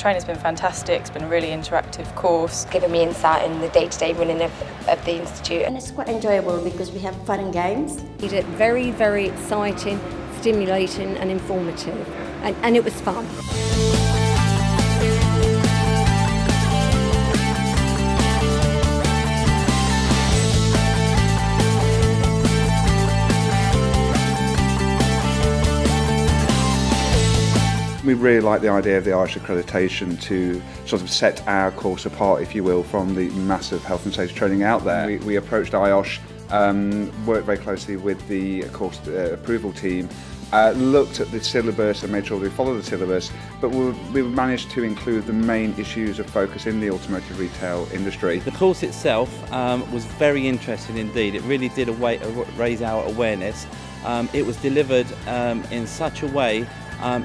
training's been fantastic. It's been a really interactive course. Giving me insight in the day-to-day running of the Institute. And it's quite enjoyable because we have fun and games. We did it very, very exciting, stimulating and informative, and it was fun. We really like the idea of the IOSH accreditation to sort of set our course apart, if you will, from the massive health and safety training out there. We approached IOSH, worked very closely with the course approval team, looked at the syllabus and made sure we followed the syllabus, but we managed to include the main issues of focus in the automotive retail industry. The course itself was very interesting indeed. It really did raise our awareness. It was delivered in such a way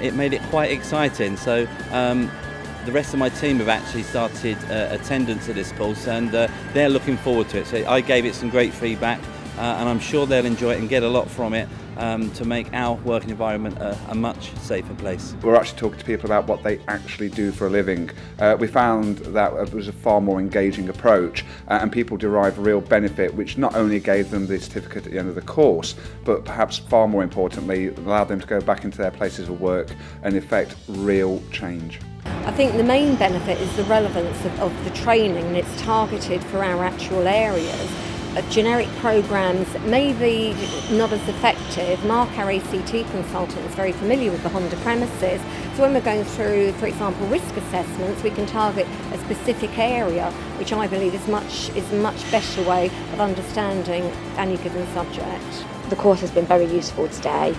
it made it quite exciting. So the rest of my team have actually started attendance at this course, and they're looking forward to it. So I gave it some great feedback, and I'm sure they'll enjoy it and get a lot from it to make our working environment a much safer place. We're actually talking to people about what they actually do for a living. We found that it was a far more engaging approach, and people derived real benefit, which not only gave them the certificate at the end of the course, but perhaps far more importantly, allowed them to go back into their places of work and effect real change. I think the main benefit is the relevance of the training, and it's targeted for our actual areas. Generic programs may be not as effective. Mark, our A.C.T. consultant, is very familiar with the Honda premises, so when we're going through, for example, risk assessments, we can target a specific area, which I believe is a much better way of understanding any given subject. The course has been very useful today.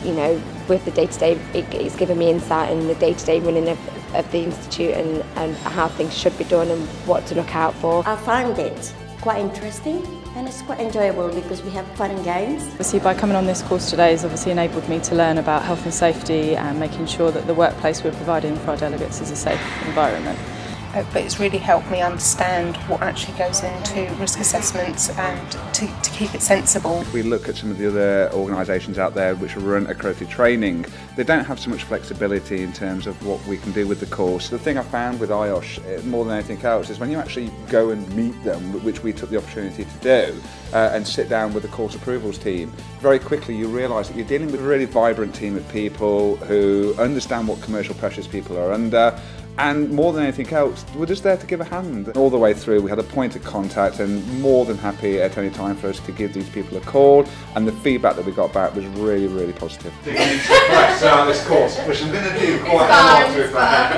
You know, with the day-to-day, it's given me insight in the day-to-day running of the Institute and how things should be done and what to look out for. I find it quite interesting, and it's quite enjoyable because we have fun and games. Obviously, by coming on this course today has obviously enabled me to learn about health and safety and making sure that the workplace we're providing for our delegates is a safe environment. But it's really helped me understand what actually goes into risk assessments and to keep it sensible. If we look at some of the other organisations out there which run accredited training, they don't have so much flexibility in terms of what we can do with the course. The thing I found with IOSH, more than anything else, is when you actually go and meet them, which we took the opportunity to do, and sit down with the course approvals team, very quickly you realise that you're dealing with a really vibrant team of people who understand what commercial pressures people are under, and more than anything else, we're just there to give a hand. All the way through we had a point of contact, and more than happy at any time for us to give these people a call, and the feedback that we got back was really, really positive. Digging into the press this course, which I'm going to do quite a lot with that.